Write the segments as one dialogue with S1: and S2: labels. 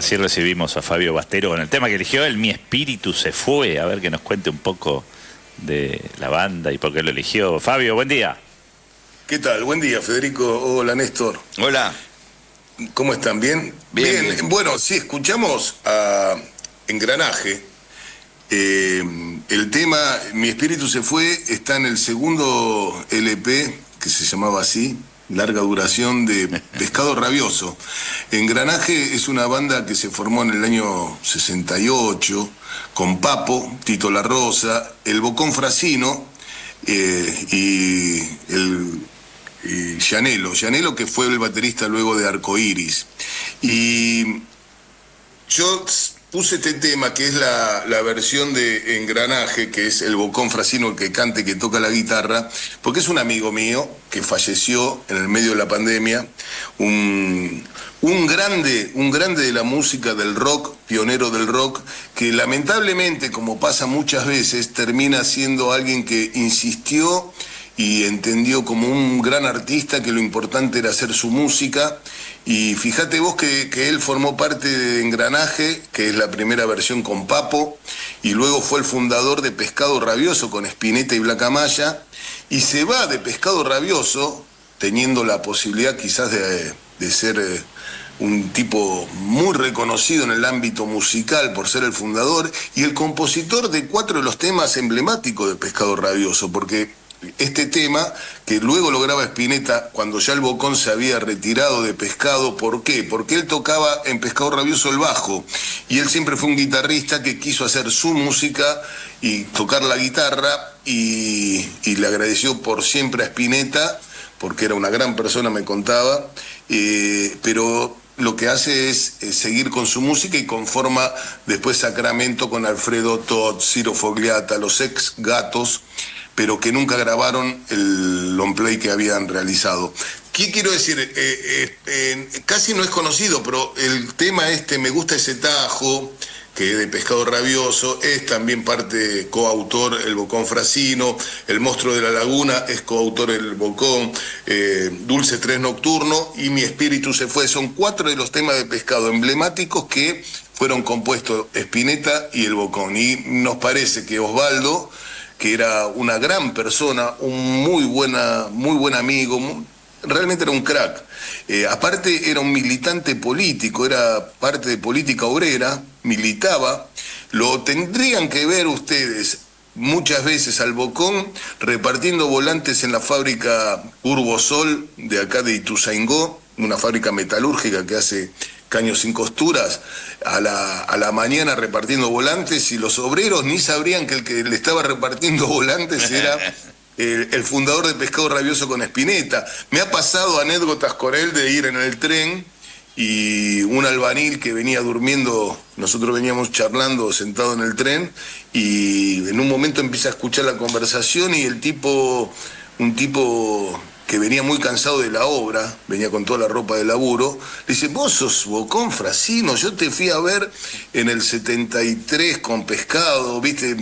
S1: Así recibimos a Fabio Bastero con el tema que eligió él, Mi Espíritu se fue. A ver que nos cuente un poco de la banda y por qué lo eligió. Fabio, buen día.
S2: ¿Qué tal? Buen día, Federico. Hola, Néstor.
S3: Hola.
S2: ¿Cómo están? ¿Bien?
S3: Bien.
S2: Bueno, sí, escuchamos a Engranaje. El tema Mi Espíritu se fue está en el segundo LP, que se llamaba así, larga duración, de Pescado Rabioso. Engranaje es una banda que se formó en el año 68 con Papo, Tito La Rosa, el Bocón Frasino y Llanelo, que fue el baterista luego de Arcoiris. Y yo puse este tema, que es la versión de Engranaje, que es el Bocón Frasino el que canta y que toca la guitarra, porque es un amigo mío que falleció en el medio de la pandemia, un grande de la música del rock, pionero del rock, que lamentablemente, como pasa muchas veces, termina siendo alguien que insistió y entendió como un gran artista que lo importante era hacer su música. Y fíjate vos que él formó parte de Engranaje, que es la primera versión con Papo, y luego fue el fundador de Pescado Rabioso con Spinetta y Blacamaya, y se va de Pescado Rabioso teniendo la posibilidad quizás de ser un tipo muy reconocido en el ámbito musical por ser el fundador y el compositor de 4 de los temas emblemáticos de Pescado Rabioso, porque este tema, que luego lo graba Spinetta cuando ya el Bocón se había retirado de Pescado. ¿Por qué? Porque él tocaba en Pescado Rabioso el bajo, y él siempre fue un guitarrista que quiso hacer su música y tocar la guitarra, y le agradeció por siempre a Spinetta, porque era una gran persona, me contaba, pero lo que hace es seguir con su música y conforma después Sacramento con Alfredo Todd, Ciro Fogliata, los ex Gatos, pero que nunca grabaron el long play que habían realizado. ¿Qué quiero decir? Casi no es conocido, pero el tema Me gusta ese tajo, que es de Pescado Rabioso, es también parte coautor el Bocón Frasino, El Monstruo de la Laguna es coautor el Bocón, Dulce 3 Nocturno y Mi Espíritu se fue. Son 4 de los temas de Pescado emblemáticos que fueron compuestos Spinetta y el Bocón. Y nos parece que Osvaldo, que era una gran persona, un muy buen amigo, realmente era un crack. Aparte era un militante político, era parte de política obrera, militaba. Lo tendrían que ver ustedes muchas veces al Bocón repartiendo volantes en la fábrica Urbosol de acá de Ituzaingó, una fábrica metalúrgica que hace caños sin costuras, a la mañana repartiendo volantes, y los obreros ni sabrían que el que le estaba repartiendo volantes era el fundador de Pescado Rabioso con Spinetta. Me ha pasado anécdotas con él de ir en el tren y un albanil que venía durmiendo, nosotros veníamos charlando sentado en el tren, y en un momento empieza a escuchar la conversación y un tipo que venía muy cansado de la obra, venía con toda la ropa de laburo, le dice: vos sos Bocón Frasino, yo te fui a ver en el 73 con Pescado, viste,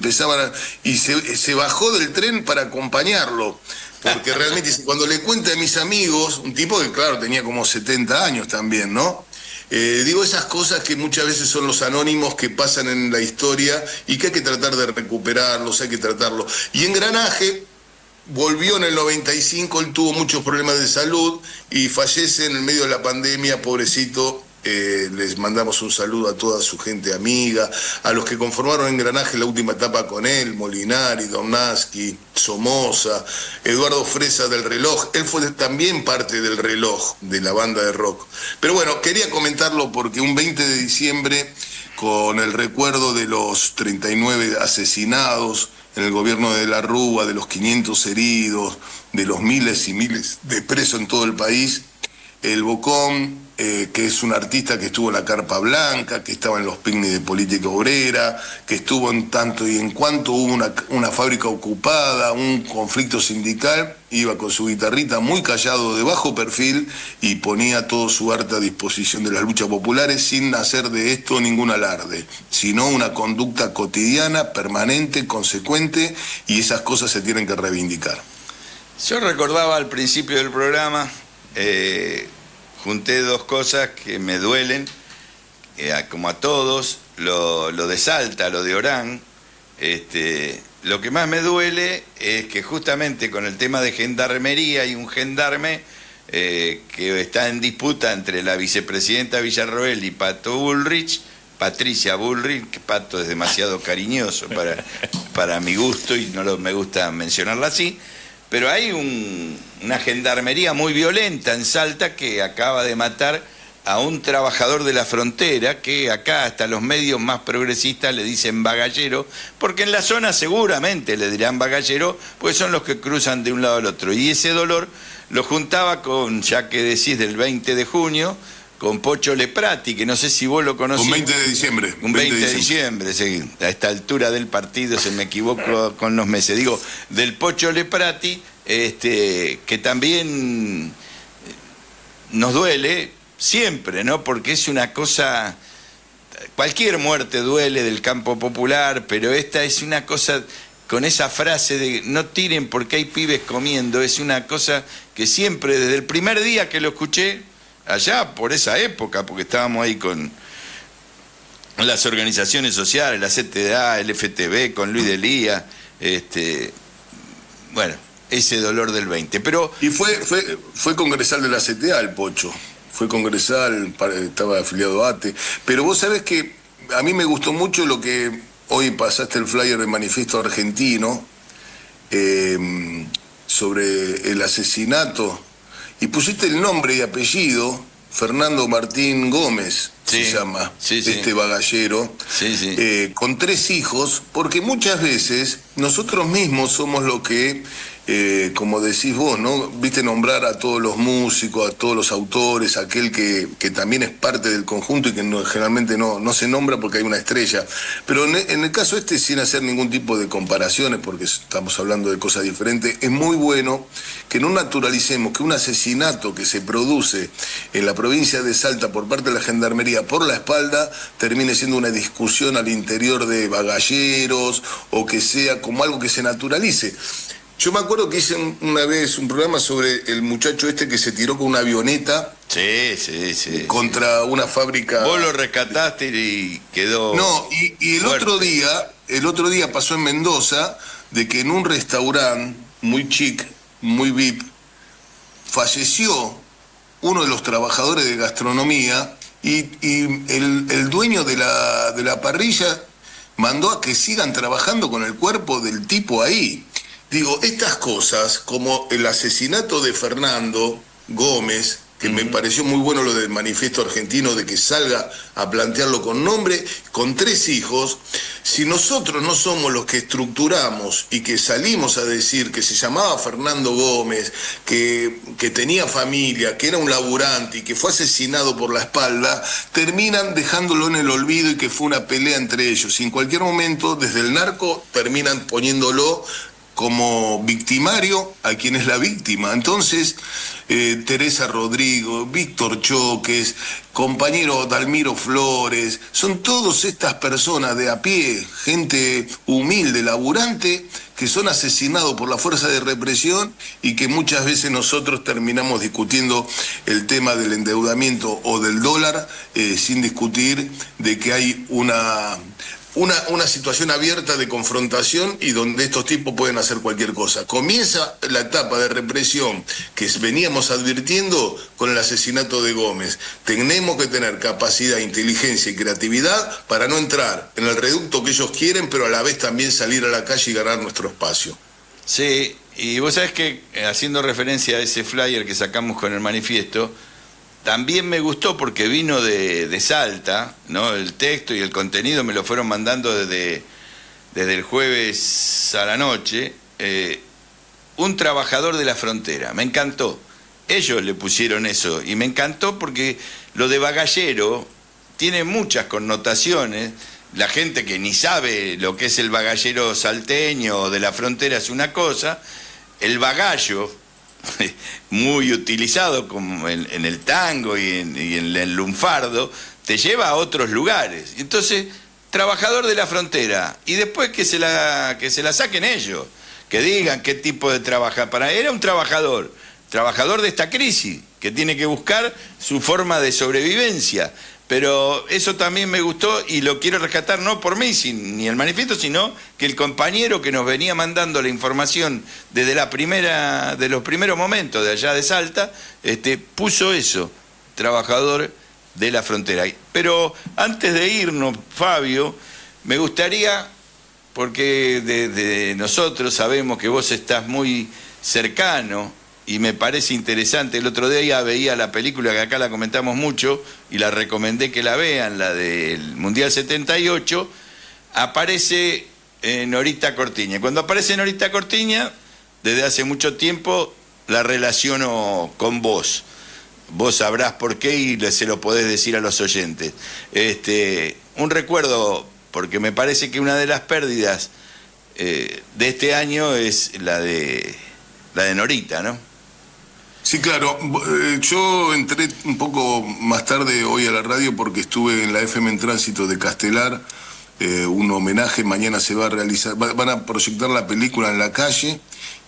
S2: y se bajó del tren para acompañarlo, porque realmente cuando le cuenta a mis amigos, un tipo que claro tenía como 70 años también, ¿no? Digo, esas cosas que muchas veces son los anónimos que pasan en la historia y que hay que tratar de recuperarlos, hay que tratarlos. Y Engranaje volvió en el 95, él tuvo muchos problemas de salud y fallece en el medio de la pandemia, pobrecito. Les mandamos un saludo a toda su gente amiga, a los que conformaron Engranaje la última etapa con él, Molinari, Donaski, Somoza, Eduardo Fresa del Reloj. Él fue también parte del Reloj, de la banda de rock. Pero bueno, quería comentarlo porque un 20 de diciembre, con el recuerdo de los 39 asesinados en el gobierno de la Rúa, de los 500 heridos, de los miles y miles de presos en todo el país, el Bocón, que es un artista que estuvo en la Carpa Blanca, que estaba en los picnics de política obrera, que estuvo en tanto y en cuanto hubo una fábrica ocupada, un conflicto sindical, iba con su guitarrita muy callado, de bajo perfil, y ponía todo su arte a disposición de las luchas populares sin hacer de esto ningún alarde, sino una conducta cotidiana, permanente, consecuente, y esas cosas se tienen que reivindicar.
S3: Yo recordaba al principio del programa, junté 2 cosas que me duelen. como a todos, lo de Salta, lo de Orán. Lo que más me duele es que justamente con el tema de gendarmería hay un gendarme que está en disputa entre la vicepresidenta Villarroel y Pato Bullrich, Patricia Bullrich, que Pato es demasiado cariñoso para mi gusto y me gusta mencionarla así, pero hay una gendarmería muy violenta en Salta que acaba de matar a un trabajador de la frontera, que acá hasta los medios más progresistas le dicen bagallero, porque en la zona seguramente le dirán bagallero, pues son los que cruzan de un lado al otro. Y ese dolor lo juntaba con, ya que decís del 20 de junio, con Pocho Leprati, que no sé si vos lo conocís.
S2: Un 20 de diciembre.
S3: Un 20 de diciembre, sí. A esta altura del partido se me equivoco con los meses. Digo, del Pocho Leprati, que también nos duele siempre, ¿no? Porque es una cosa... Cualquier muerte duele del campo popular, pero esta es una cosa... Con esa frase de no tiren porque hay pibes comiendo, es una cosa que siempre, desde el primer día que lo escuché, allá por esa época, porque estábamos ahí con las organizaciones sociales, la CTA, el FTB, con Luis Delía, bueno, ese dolor del 20. Pero...
S2: Y fue congresal de la CTA el Pocho, fue congresal, estaba afiliado a ATE, pero vos sabés que a mí me gustó mucho lo que hoy pasaste el flyer del Manifiesto Argentino sobre el asesinato, y pusiste el nombre y apellido, Fernando Martín Gómez,
S3: sí,
S2: se llama,
S3: sí, sí.
S2: este bagallero,
S3: sí.
S2: Con 3 hijos, porque muchas veces nosotros mismos somos lo que, como decís vos, ¿no? Viste nombrar a todos los músicos, a todos los autores, aquel que también es parte del conjunto y que generalmente no se nombra porque hay una estrella. Pero en el caso sin hacer ningún tipo de comparaciones, porque estamos hablando de cosas diferentes, es muy bueno que no naturalicemos que un asesinato que se produce en la provincia de Salta por parte de la Gendarmería por la espalda termine siendo una discusión al interior de bagalleros, o que sea como algo que se naturalice. Yo me acuerdo que hice una vez un programa sobre el muchacho que se tiró con una avioneta.
S3: Sí.
S2: Contra una fábrica.
S3: Vos lo rescataste y quedó...
S2: No, y el otro día pasó en Mendoza, de que en un restaurante muy chic, muy VIP, falleció uno de los trabajadores de gastronomía y el dueño de la parrilla mandó a que sigan trabajando con el cuerpo del tipo ahí. Digo, estas cosas, como el asesinato de Fernando Gómez, que me pareció muy bueno lo del Manifiesto Argentino, de que salga a plantearlo con nombre, con 3 hijos, si nosotros no somos los que estructuramos y que salimos a decir que se llamaba Fernando Gómez, que tenía familia, que era un laburante y que fue asesinado por la espalda, terminan dejándolo en el olvido y que fue una pelea entre ellos. Y en cualquier momento, desde el narco, terminan poniéndolo como victimario a quien es la víctima. Entonces, Teresa Rodrigo, Víctor Choques, compañero Dalmiro Flores, son todas estas personas de a pie, gente humilde, laburante, que son asesinados por la fuerza de represión y que muchas veces nosotros terminamos discutiendo el tema del endeudamiento o del dólar sin discutir de que hay una situación abierta de confrontación y donde estos tipos pueden hacer cualquier cosa. Comienza la etapa de represión que veníamos advirtiendo con el asesinato de Gómez. Tenemos que tener capacidad, inteligencia y creatividad para no entrar en el reducto que ellos quieren, pero a la vez también salir a la calle y ganar nuestro espacio.
S3: Sí, y vos sabés que, haciendo referencia a ese flyer que sacamos con el manifiesto, también me gustó porque vino de Salta, ¿no? El texto y el contenido me lo fueron mandando desde el jueves a la noche. Un trabajador de la frontera, me encantó. Ellos le pusieron eso y me encantó porque lo de bagallero tiene muchas connotaciones. La gente que ni sabe lo que es el bagallero salteño o de la frontera es una cosa. El bagallo, muy utilizado como en el tango y en el lunfardo, te lleva a otros lugares. Entonces, trabajador de la frontera, y después que se la saquen ellos, que digan qué tipo de trabajar. Era un trabajador de esta crisis, que tiene que buscar su forma de sobrevivencia, Pero eso también me gustó y lo quiero rescatar no por mí, ni el manifiesto, sino que el compañero que nos venía mandando la información desde de los primeros momentos de allá de Salta, puso eso, trabajador de la frontera. Pero antes de irnos, Fabio, me gustaría, porque de nosotros sabemos que vos estás muy cercano y me parece interesante. El otro día veía la película que acá la comentamos mucho y la recomendé que la vean, la del Mundial 78, aparece Norita Cortiña. Cuando aparece Norita Cortiña, desde hace mucho tiempo la relaciono con vos. Vos sabrás por qué y se lo podés decir a los oyentes. Un recuerdo, porque me parece que una de las pérdidas de este año es la de Norita, ¿no?
S2: Sí, claro. Yo entré un poco más tarde hoy a la radio porque estuve en la FM en Tránsito de Castelar, un homenaje. Mañana se va a realizar, van a proyectar la película en la calle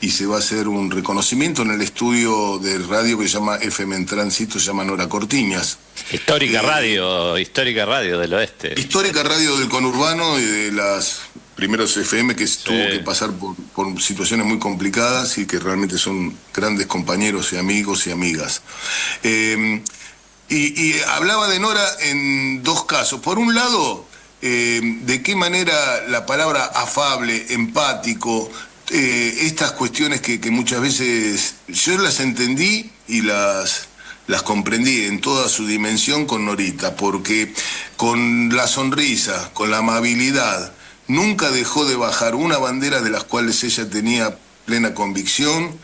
S2: y se va a hacer un reconocimiento en el estudio de radio que se llama FM en Tránsito, se llama Nora Cortiñas.
S1: Histórica radio del oeste.
S2: Histórica radio del conurbano y de las primeros FM que tuvo que pasar por situaciones muy complicadas y que realmente son grandes compañeros y amigos y amigas. Y hablaba de Nora en dos casos. Por un lado, de qué manera la palabra afable, empático, estas cuestiones que muchas veces yo las entendí y las comprendí en toda su dimensión con Norita, porque con la sonrisa, con la amabilidad, nunca dejó de bajar una bandera de las cuales ella tenía plena convicción,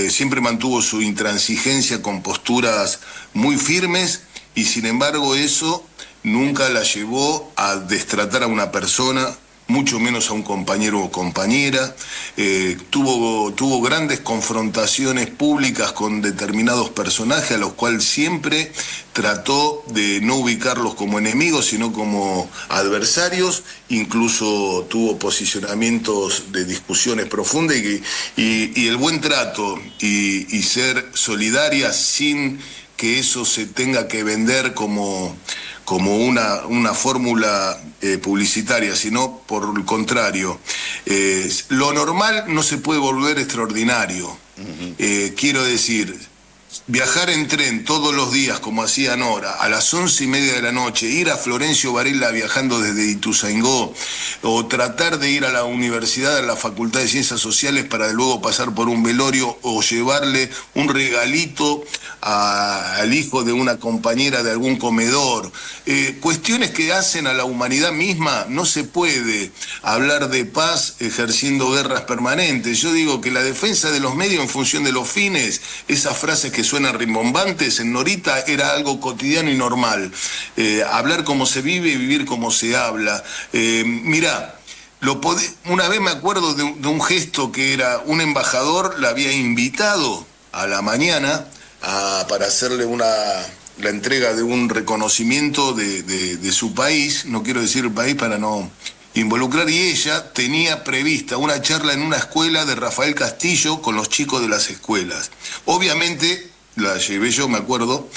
S2: siempre mantuvo su intransigencia con posturas muy firmes y sin embargo eso nunca la llevó a destratar a una persona, mucho menos a un compañero o compañera. Tuvo grandes confrontaciones públicas con determinados personajes a los cuales siempre trató de no ubicarlos como enemigos, sino como adversarios. Incluso tuvo posicionamientos de discusiones profundas y el buen trato y ser solidaria sin que eso se tenga que vender como una fórmula publicitaria, sino por el contrario. Lo normal no se puede volver extraordinario. Quiero decir, viajar en tren todos los días, como hacía Nora, a las 11:30 de la noche, ir a Florencio Varela viajando desde Ituzaingó, o tratar de ir a la universidad, a la Facultad de Ciencias Sociales para luego pasar por un velorio o llevarle un regalito al hijo de una compañera de algún comedor. Cuestiones que hacen a la humanidad misma. No se puede hablar de paz ejerciendo guerras permanentes. Yo digo que la defensa de los medios en función de los fines, esas frases que suenan rimbombantes, en Norita era algo cotidiano y normal. Hablar como se vive y vivir como se habla. Mirá, una vez me acuerdo de un gesto que era un embajador, la había invitado a la mañana para hacerle la entrega de un reconocimiento de su país, no quiero decir el país para no involucrar, y ella tenía prevista una charla en una escuela de Rafael Castillo con los chicos de las escuelas. Obviamente la llevé yo, me acuerdo,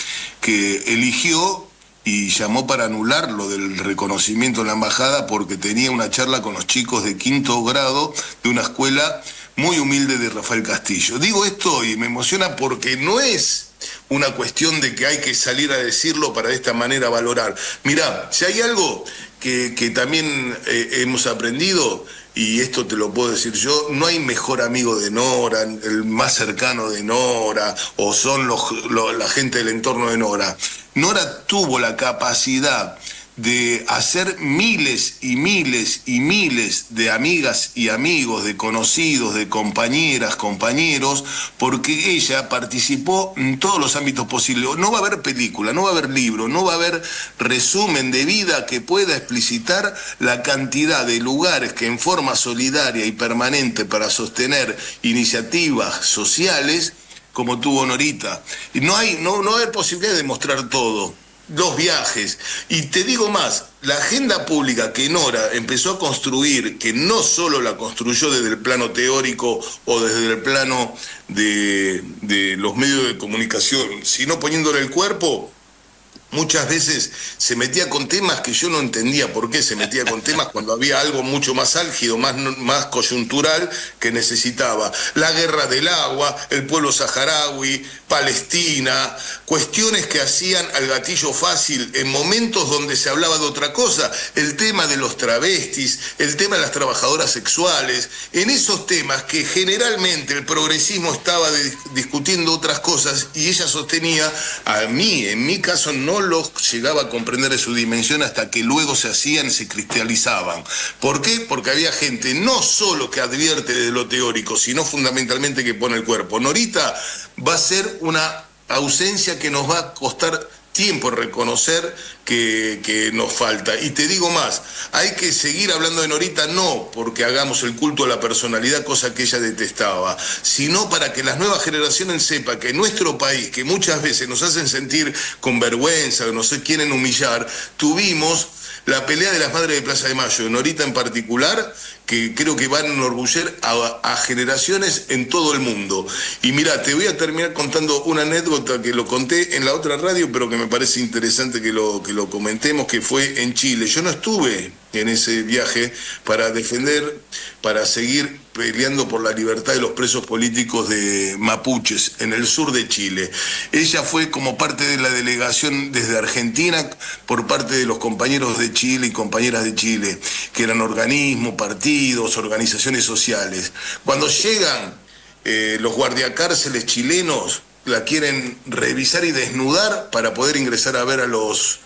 S2: que eligió y llamó para anular lo del reconocimiento en la embajada porque tenía una charla con los chicos de 5º grado de una escuela muy humilde de Rafael Castillo. Digo esto y me emociona porque no es una cuestión de que hay que salir a decirlo para de esta manera valorar. Mirá, si hay algo que también hemos aprendido, y esto te lo puedo decir yo, no hay mejor amigo de Nora, el más cercano de Nora, o son la gente del entorno de Nora. Nora tuvo la capacidad de hacer miles y miles y miles de amigas y amigos, de conocidos, de compañeras, compañeros, porque ella participó en todos los ámbitos posibles. No va a haber película, no va a haber libro, no va a haber resumen de vida que pueda explicitar la cantidad de lugares que en forma solidaria y permanente para sostener iniciativas sociales como tuvo Norita. Y no va a haber posibilidad de mostrar todo. Los viajes, y te digo más, la agenda pública que Nora empezó a construir, que no solo la construyó desde el plano teórico o desde el plano de los medios de comunicación, sino poniéndole el cuerpo, muchas veces se metía con temas que yo no entendía por qué se metía con temas cuando había algo mucho más álgido, más coyuntural que necesitaba. La guerra del agua, el pueblo saharaui, Palestina, cuestiones que hacían al gatillo fácil en momentos donde se hablaba de otra cosa, el tema de los travestis, el tema de las trabajadoras sexuales, en esos temas que generalmente el progresismo estaba discutiendo otras cosas y ella sostenía, en mi caso no lo llegaba a comprender en su dimensión hasta que luego se hacían, se cristalizaban. ¿Por qué? Porque había gente no solo que advierte de lo teórico, sino fundamentalmente que pone el cuerpo. Norita va a ser una ausencia que nos va a costar tiempo reconocer que nos falta. Y te digo más, hay que seguir hablando de Norita, no porque hagamos el culto a la personalidad, cosa que ella detestaba, sino para que las nuevas generaciones sepan que en nuestro país, que muchas veces nos hacen sentir con vergüenza, nos quieren humillar, tuvimos la pelea de las Madres de Plaza de Mayo, de Norita en particular, que creo que van a enorgullecer a generaciones en todo el mundo. Y mira, te voy a terminar contando una anécdota que lo conté en la otra radio, pero que me parece interesante que lo comentemos, que fue en Chile. Yo no estuve en ese viaje para defender, para seguir peleando por la libertad de los presos políticos de mapuches en el sur de Chile. Ella fue como parte de la delegación desde Argentina por parte de los compañeros de Chile y compañeras de Chile, que eran organismos, partidos, organizaciones sociales. Cuando llegan los guardiacárceles chilenos, la quieren revisar y desnudar para poder ingresar a ver a los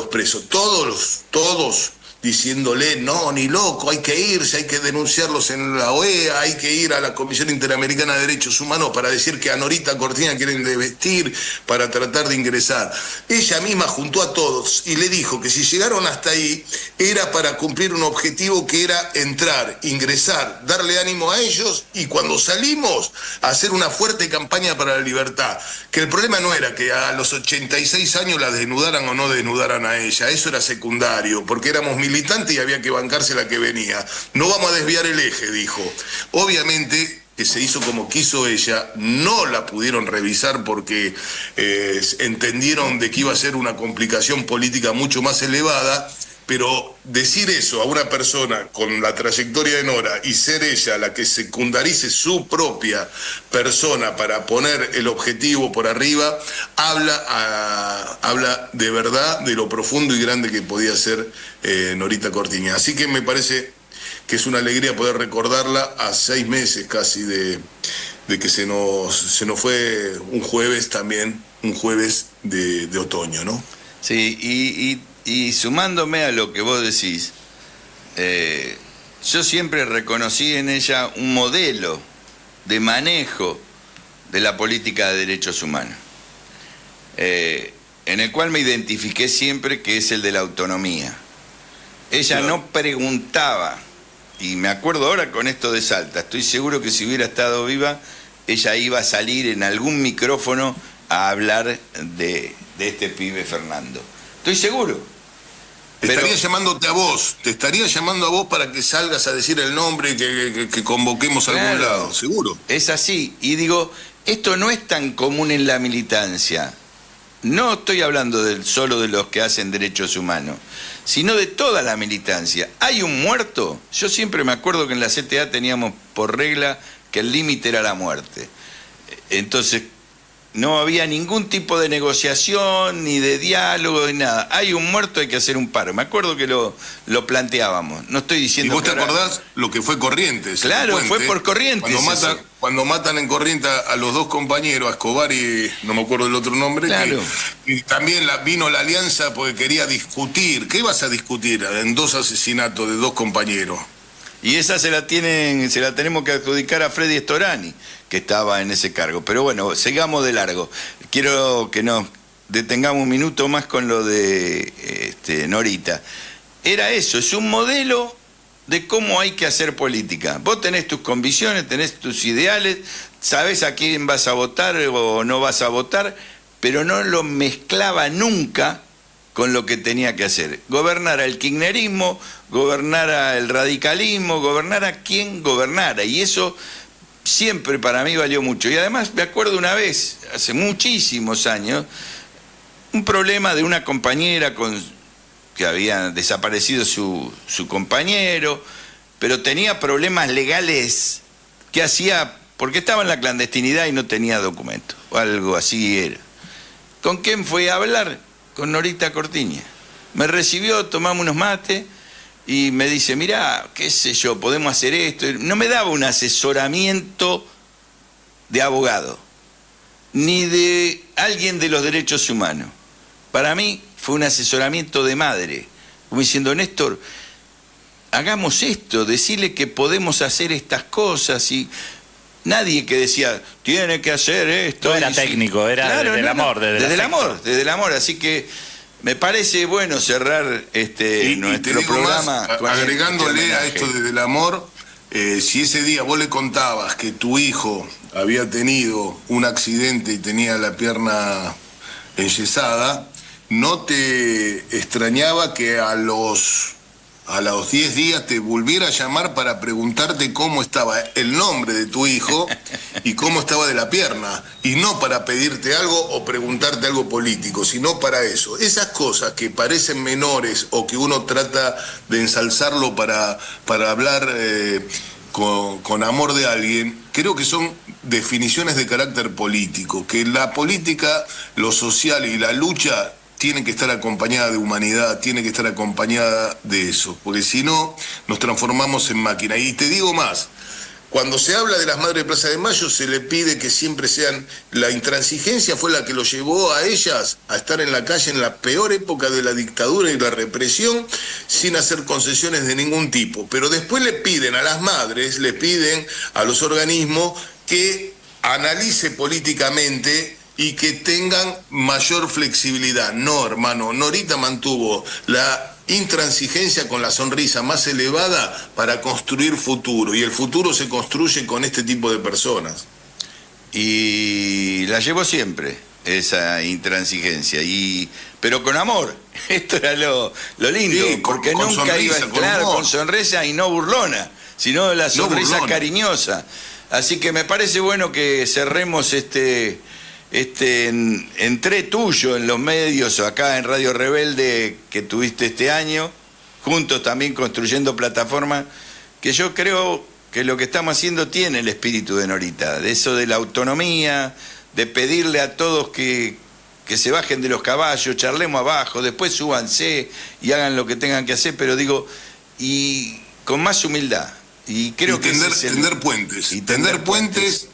S2: presos. Todos diciéndole, no, ni loco, hay que irse, hay que denunciarlos en la OEA, hay que ir a la Comisión Interamericana de Derechos Humanos para decir que a Norita Cortina quieren desvestir para tratar de ingresar. Ella misma juntó a todos y le dijo que si llegaron hasta ahí era para cumplir un objetivo que era entrar, ingresar, darle ánimo a ellos y cuando salimos hacer una fuerte campaña para la libertad. Que el problema no era que a los 86 años la desnudaran o no desnudaran a ella, eso era secundario, porque éramos militares y había que bancarse la que venía. No vamos a desviar el eje, dijo. Obviamente que se hizo como quiso ella, no la pudieron revisar porque entendieron de que iba a ser una complicación política mucho más elevada, pero decir eso a una persona con la trayectoria de Nora y ser ella la que secundarice su propia persona para poner el objetivo por arriba, habla de verdad de lo profundo y grande que podía ser Norita Cortiña. Así que me parece que es una alegría poder recordarla a 6 meses casi de que se nos fue un jueves también, un jueves de otoño, ¿no?
S3: Sí, y sumándome a lo que vos decís, yo siempre reconocí en ella un modelo de manejo de la política de derechos humanos, en el cual me identifiqué siempre, que es el de la autonomía. Ella no preguntaba, y me acuerdo ahora con esto de Salta, estoy seguro que si hubiera estado viva, ella iba a salir en algún micrófono a hablar de este pibe Fernando. Estoy seguro.
S2: Estaría llamándote a vos, te estaría llamando a vos para que salgas a decir el nombre y que convoquemos a algún lado, seguro.
S3: Es así, y digo, esto no es tan común en la militancia. No estoy hablando solo de los que hacen derechos humanos, sino de toda la militancia. ¿Hay un muerto? Yo siempre me acuerdo que en la CTA teníamos por regla que el límite era la muerte. Entonces, no había ningún tipo de negociación, ni de diálogo, ni nada. Hay un muerto, hay que hacer un paro. Me acuerdo que lo planteábamos. No estoy diciendo...
S2: ¿Y vos te acordás lo que fue Corrientes?
S3: Claro, fue por Corrientes.
S2: Cuando matan en Corrientes a los dos compañeros, a Escobar y no me acuerdo del otro nombre,
S3: claro.
S2: Y también vino la alianza porque quería discutir. ¿Qué ibas a discutir en 2 asesinatos de 2 compañeros?
S3: Y esa se la tenemos que adjudicar a Freddy Storani, que estaba en ese cargo. Pero bueno, sigamos de largo. Quiero que nos detengamos un minuto más con lo de Norita. Era eso, es un modelo de cómo hay que hacer política. Vos tenés tus convicciones, tenés tus ideales, sabés a quién vas a votar o no vas a votar, pero no lo mezclaba nunca con lo que tenía que hacer. Gobernara el kirchnerismo, gobernara el radicalismo, gobernara quien gobernara. Y eso siempre para mí valió mucho. Y además me acuerdo una vez, hace muchísimos años, un problema de una compañera que había desaparecido su compañero, pero tenía problemas legales que hacía porque estaba en la clandestinidad y no tenía documento, o algo así era. ¿Con quién fue a hablar? Con Norita Cortiña. Me recibió, tomamos unos mates y me dice, mirá, qué sé yo, podemos hacer esto. No me daba un asesoramiento de abogado, ni de alguien de los derechos humanos. Para mí fue un asesoramiento de madre, como diciendo, Néstor, hagamos esto, decirle que podemos hacer estas cosas. Y nadie que decía, tiene que hacer esto.
S1: No era técnico, era
S3: claro,
S1: desde el amor.
S3: Desde el amor. Así que me parece bueno cerrar nuestro programa.
S2: Más, agregándole a esto desde el amor, si ese día vos le contabas que tu hijo había tenido un accidente y tenía la pierna enyesada, no te extrañaba que a los 10 días te volviera a llamar para preguntarte cómo estaba el nombre de tu hijo y cómo estaba de la pierna, y no para pedirte algo o preguntarte algo político, sino para eso. Esas cosas que parecen menores o que uno trata de ensalzarlo para hablar con amor de alguien, creo que son definiciones de carácter político, que la política, lo social y la lucha tiene que estar acompañada de humanidad, tiene que estar acompañada de eso, porque si no, nos transformamos en máquina. Y te digo más, cuando se habla de las Madres de Plaza de Mayo, se le pide que siempre sean... La intransigencia fue la que lo llevó a ellas a estar en la calle en la peor época de la dictadura y la represión, sin hacer concesiones de ningún tipo. Pero después le piden a las madres, le piden a los organismos que analice políticamente y que tengan mayor flexibilidad. No, hermano, Norita mantuvo la intransigencia con la sonrisa más elevada para construir futuro, y el futuro se construye con este tipo de personas.
S3: Y la llevó siempre, esa intransigencia, pero con amor. Esto era lo lindo,
S2: sí,
S3: porque
S2: con
S3: nunca
S2: sonrisa,
S3: iba a entrar con sonrisa y no burlona, sino la sonrisa
S2: burlona,
S3: cariñosa. Así que me parece bueno que cerremos este entré tuyo en los medios o acá en Radio Rebelde que tuviste este año, juntos también construyendo plataformas, que yo creo que lo que estamos haciendo tiene el espíritu de Norita, de eso de la autonomía, de pedirle a todos que se bajen de los caballos, charlemos abajo, después súbanse y hagan lo que tengan que hacer, pero digo, y con más humildad. Y creo que
S2: tender puentes,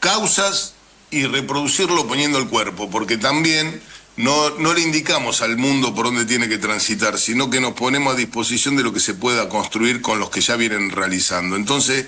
S2: causas, y reproducirlo poniendo el cuerpo, porque también no le indicamos al mundo por dónde tiene que transitar, sino que nos ponemos a disposición de lo que se pueda construir con los que ya vienen realizando. Entonces,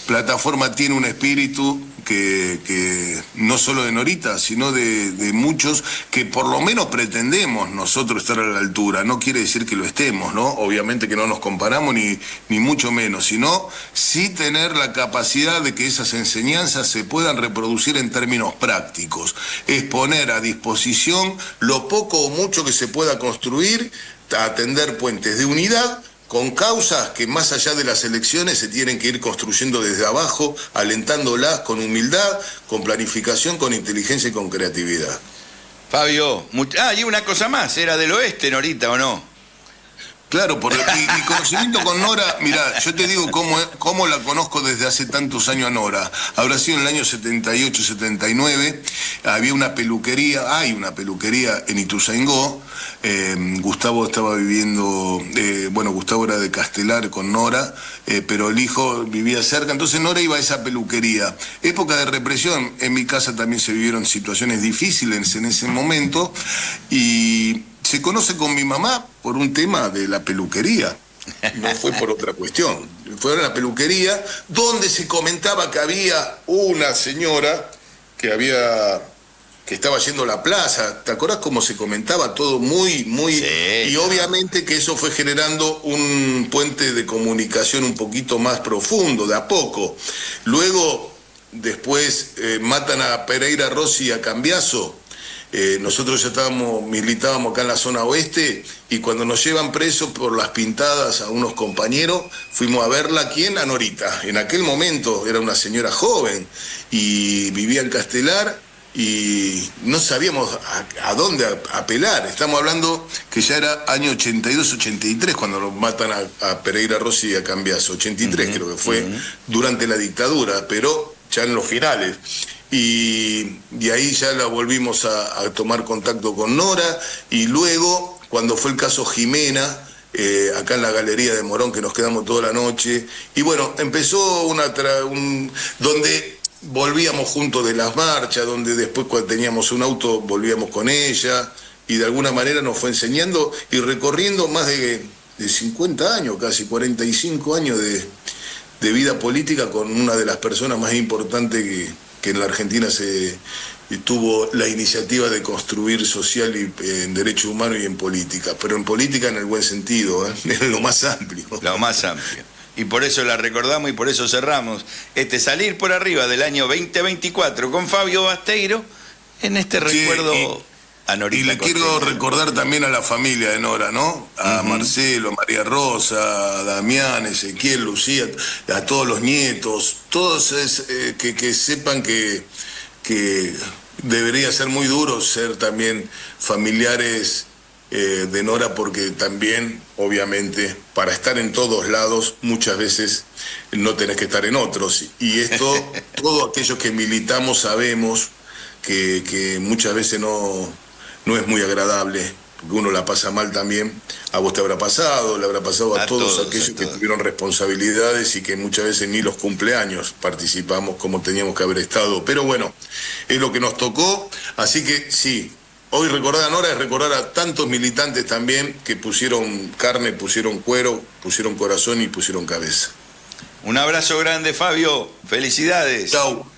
S2: Plataforma tiene un espíritu que no solo de Norita, sino de muchos, que por lo menos pretendemos nosotros estar a la altura. No quiere decir que lo estemos, ¿no? Obviamente que no nos comparamos ni mucho menos, sino sí tener la capacidad de que esas enseñanzas se puedan reproducir en términos prácticos. Es poner a disposición lo poco o mucho que se pueda construir, atender puentes de unidad, con causas que más allá de las elecciones se tienen que ir construyendo desde abajo, alentándolas con humildad, con planificación, con inteligencia y con creatividad.
S3: Fabio, y una cosa más, ¿era del oeste, Norita, o no?
S2: Claro, por mi conocimiento con Nora, mirá, yo te digo cómo la conozco desde hace tantos años a Nora. Habrá sido en el año 78, 79, hay una peluquería en Ituzaingó. Gustavo estaba viviendo, Gustavo era de Castelar con Nora, pero el hijo vivía cerca, entonces Nora iba a esa peluquería. Época de represión, en mi casa también se vivieron situaciones difíciles en ese momento, y se conoce con mi mamá por un tema de la peluquería, no fue por otra cuestión. Fue en la peluquería donde se comentaba que había una señora que estaba yendo a la plaza. ¿Te acordás cómo se comentaba todo muy? Sí, y obviamente que eso fue generando un puente de comunicación un poquito más profundo, de a poco. Luego, después matan a Pereira Rossi y a Cambiaso. Nosotros ya militábamos acá en la zona oeste, y cuando nos llevan presos por las pintadas a unos compañeros, fuimos a verla. ¿Quién? A Norita. En aquel momento era una señora joven y vivía en Castelar, y no sabíamos a dónde apelar. Estamos hablando que ya era año 82-83 cuando nos matan a Pereira Rossi y a Cambiaso. 83 creo que fue durante la dictadura, pero ya en los finales. Y ahí ya la volvimos a tomar contacto con Nora, y luego, cuando fue el caso Jimena, acá en la Galería de Morón, que nos quedamos toda la noche, y bueno, empezó donde volvíamos juntos de las marchas, donde después cuando teníamos un auto volvíamos con ella, y de alguna manera nos fue enseñando y recorriendo más de 50 años, casi 45 años de vida política con una de las personas más importantes que en la Argentina se tuvo la iniciativa de construir social y en derechos humanos y en política, pero en política en el buen sentido, en lo más amplio.
S3: Lo más amplio. Y por eso la recordamos y por eso cerramos este Salir por Arriba del año 2024 con Fabio Basteiro en este recuerdo a Norita.
S2: Y le quiero recordar también a la familia de Nora, ¿no? A Marcelo, María Rosa, a Damián, Ezequiel, Lucía, a todos los nietos, todos que sepan que debería ser muy duro ser también familiares de Nora, porque también, obviamente, para estar en todos lados, muchas veces no tenés que estar en otros. Y esto, todos aquellos que militamos sabemos que muchas veces no es muy agradable, porque uno la pasa mal también. A vos te habrá pasado, le habrá pasado a todos aquellos que tuvieron responsabilidades y que muchas veces ni los cumpleaños participamos como teníamos que haber estado. Pero bueno, es lo que nos tocó, así que sí. Hoy recordar a Nora es recordar a tantos militantes también que pusieron carne, pusieron cuero, pusieron corazón y pusieron cabeza.
S3: Un abrazo grande, Fabio. Felicidades.
S2: Chau.